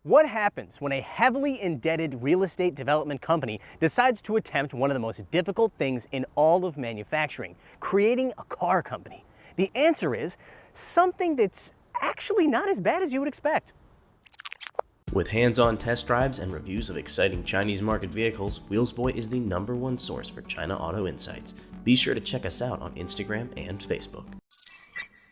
What happens when a heavily indebted real estate development company decides to attempt one of the most difficult things in all of manufacturing, creating a car company? The answer is something that's actually not as bad as you would expect. With hands-on test drives and reviews of exciting Chinese market vehicles, Wheelsboy is the #1 source for China auto insights. Be sure to check us out on Instagram and Facebook.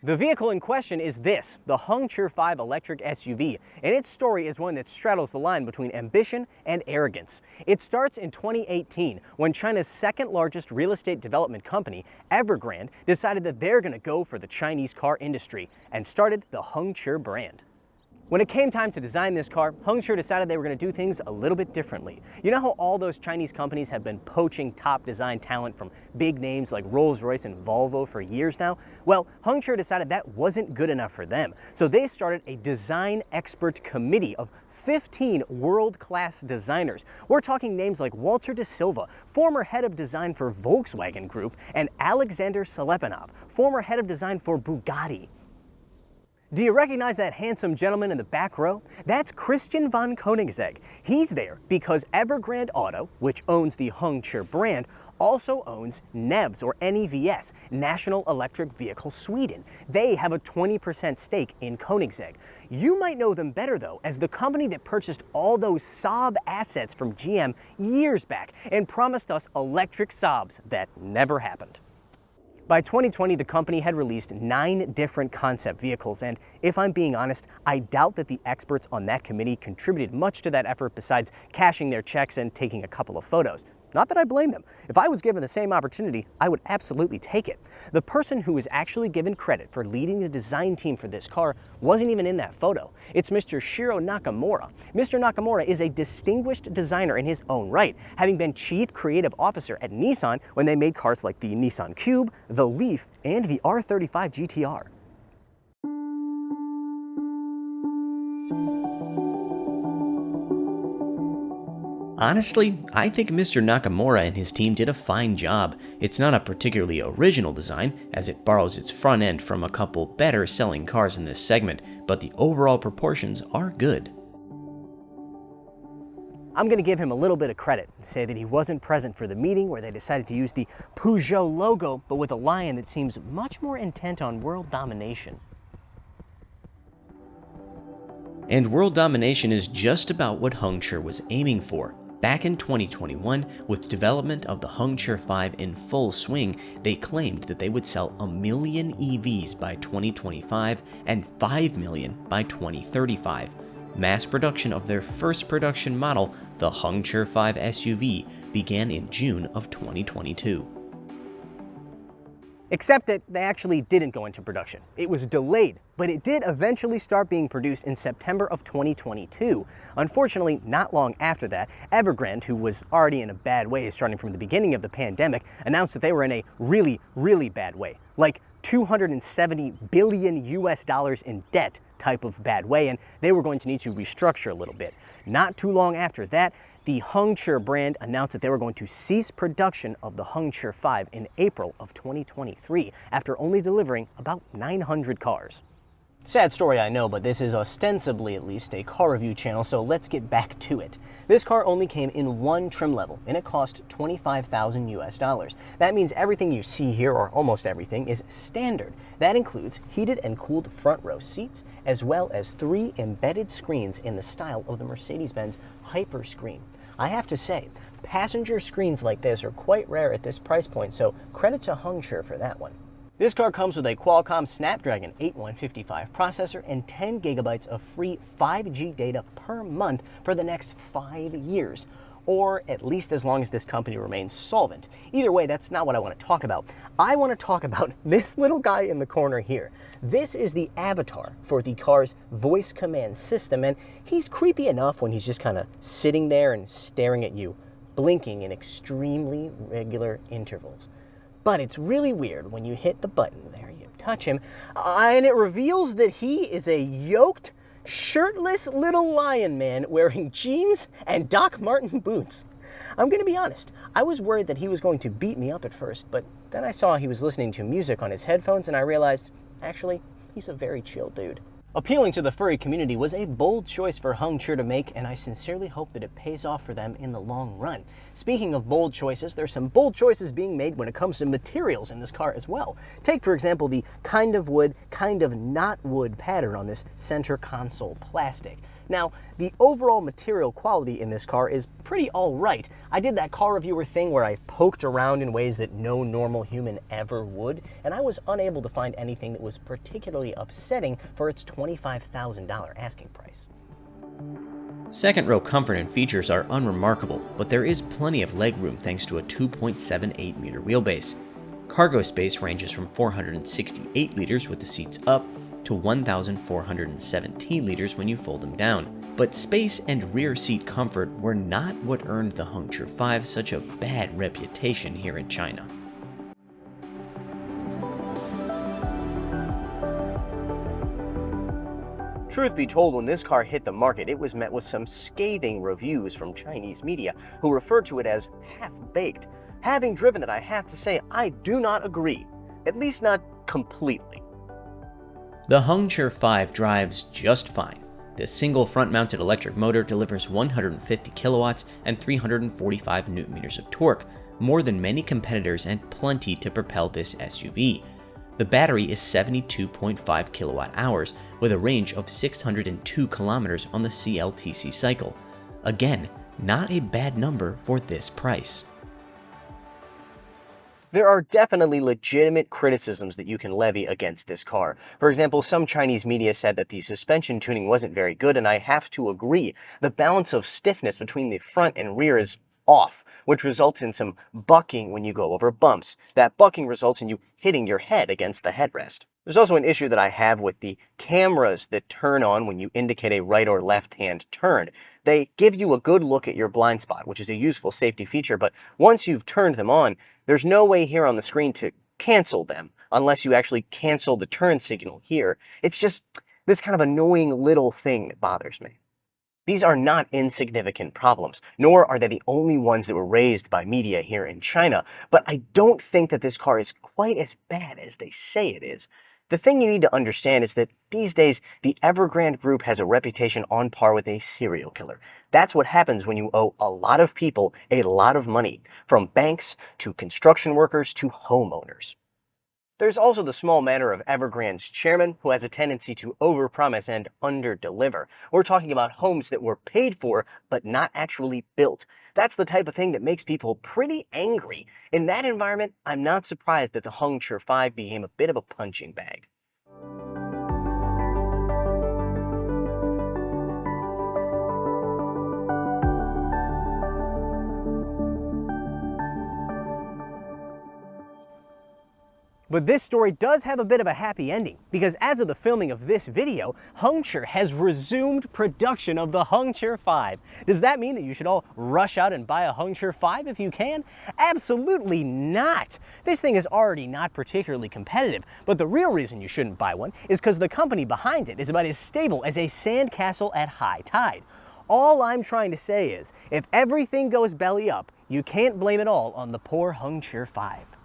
The vehicle in question is this, the Hengchi 5 electric SUV, and its story is one that straddles the line between ambition and arrogance. It starts in 2018 when China's second largest real estate development company, Evergrande, decided that they're going to go for the Chinese car industry and started the Hengchi brand. When it came time to design this car, Hengchi decided they were going to do things a little bit differently. You know how all those Chinese companies have been poaching top design talent from big names like Rolls-Royce and Volvo for years now? Well, Hengchi decided that wasn't good enough for them, so they started a design expert committee of 15 world-class designers. We're talking names like Walter de Silva, former head of design for Volkswagen Group, and Alexander Selepanov, former head of design for Bugatti. Do you recognize that handsome gentleman in the back row? That's Christian von Koenigsegg. He's there because Evergrande Auto, which owns the Hengchi brand, also owns NEVS, or NEVS, National Electric Vehicle Sweden. They have a 20% stake in Koenigsegg. You might know them better, though, as the company that purchased all those Saab assets from GM years back and promised us electric Saabs that never happened. By 2020, the company had released 9 different concept vehicles, and if I'm being honest, I doubt that the experts on that committee contributed much to that effort besides cashing their checks and taking a couple of photos. Not that I blame them. If I was given the same opportunity, I would absolutely take it. The person who was actually given credit for leading the design team for this car wasn't even in that photo. It's Mr. Shiro Nakamura. Mr. Nakamura is a distinguished designer in his own right, having been chief creative officer at Nissan when they made cars like the Nissan Cube, the Leaf, and the R35 GTR. Honestly, I think Mr. Nakamura and his team did a fine job. It's not a particularly original design, as it borrows its front end from a couple better selling cars in this segment, but the overall proportions are good. I'm going to give him a little bit of credit and say that he wasn't present for the meeting where they decided to use the Peugeot logo, but with a lion that seems much more intent on world domination. And world domination is just about what Hengchi was aiming for. Back in 2021, with development of the Hengchi 5 in full swing, they claimed that they would sell 1 million EVs by 2025 and 5 million by 2035. Mass production of their first production model, the Hengchi 5 SUV, began in June of 2022. Except that they actually didn't go into production. It was delayed, but it did eventually start being produced in September of 2022. Unfortunately, not long after that, Evergrande, who was already in a bad way starting from the beginning of the pandemic, announced that they were in a really, really bad way, like $270 billion in debt type of bad way, and they were going to need to restructure a little bit. Not too long after that, the Hengchi brand announced that they were going to cease production of the Hengchi 5 in April of 2023 after only delivering about 900 cars. Sad story, I know, but this is ostensibly at least a car review channel, so let's get back to it. This car only came in one trim level, and it cost $25,000 US. That means everything you see here, or almost everything, is standard. That includes heated and cooled front row seats, as well as 3 embedded screens in the style of the Mercedes-Benz Hyperscreen. I have to say, passenger screens like this are quite rare at this price point, so credit to Hengchi for that one. This car comes with a Qualcomm Snapdragon 8155 processor and 10 gigabytes of free 5G data per month for the next 5 years, or at least as long as this company remains solvent. Either way, that's not what I want to talk about. I want to talk about this little guy in the corner here. This is the avatar for the car's voice command system, and he's creepy enough when he's just kind of sitting there and staring at you, blinking in extremely regular intervals. But it's really weird when you hit the button there, you touch him, and it reveals that he is a yoked, shirtless little lion man wearing jeans and Doc Marten boots. I'm gonna be honest, I was worried that he was going to beat me up at first, but then I saw he was listening to music on his headphones and I realized, actually, he's a very chill dude. Appealing to the furry community was a bold choice for Hengchi to make, and I sincerely hope that it pays off for them in the long run. Speaking of bold choices, there's some bold choices being made when it comes to materials in this car as well. Take, for example, the kind of wood, kind of not wood pattern on this center console plastic. Now, the overall material quality in this car is pretty alright. I did that car reviewer thing where I poked around in ways that no normal human ever would, and I was unable to find anything that was particularly upsetting for its $25,000 asking price. Second row comfort and features are unremarkable, but there is plenty of legroom thanks to a 2.78 meter wheelbase. Cargo space ranges from 468 liters with the seats up to 1,417 liters when you fold them down. But space and rear seat comfort were not what earned the Hengchi 5 such a bad reputation here in China. Truth be told, when this car hit the market, it was met with some scathing reviews from Chinese media who referred to it as half-baked. Having driven it, I have to say I do not agree, at least not completely. The Hengchi 5 drives just fine. This single front-mounted electric motor delivers 150 kilowatts and 345 newton-meters of torque, more than many competitors and plenty to propel this SUV. The battery is 72.5 kilowatt hours with a range of 602 kilometers on the CLTC cycle. Again, not a bad number for this price. There are definitely legitimate criticisms that you can levy against this car. For example, some Chinese media said that the suspension tuning wasn't very good, and I have to agree. The balance of stiffness between the front and rear is off, which results in some bucking when you go over bumps. That bucking results in you hitting your head against the headrest. There's also an issue that I have with the cameras that turn on when you indicate a right or left-hand turn. They give you a good look at your blind spot, which is a useful safety feature, but once you've turned them on, there's no way here on the screen to cancel them unless you actually cancel the turn signal here. It's just this kind of annoying little thing that bothers me. These are not insignificant problems, nor are they the only ones that were raised by media here in China, but I don't think that this car is quite as bad as they say it is. The thing you need to understand is that these days, the Evergrande group has a reputation on par with a serial killer. That's what happens when you owe a lot of people a lot of money, from banks to construction workers to homeowners. There's also the small matter of Evergrande's chairman, who has a tendency to overpromise and underdeliver. We're talking about homes that were paid for, but not actually built. That's the type of thing that makes people pretty angry. In that environment, I'm not surprised that the Hengchi 5 became a bit of a punching bag. But this story does have a bit of a happy ending, because as of the filming of this video, Hengchi has resumed production of the Hengchi 5. Does that mean that you should all rush out and buy a Hengchi 5 if you can? Absolutely not! This thing is already not particularly competitive, but the real reason you shouldn't buy one is because the company behind it is about as stable as a sandcastle at high tide. All I'm trying to say is, if everything goes belly up, you can't blame it all on the poor Hengchi 5.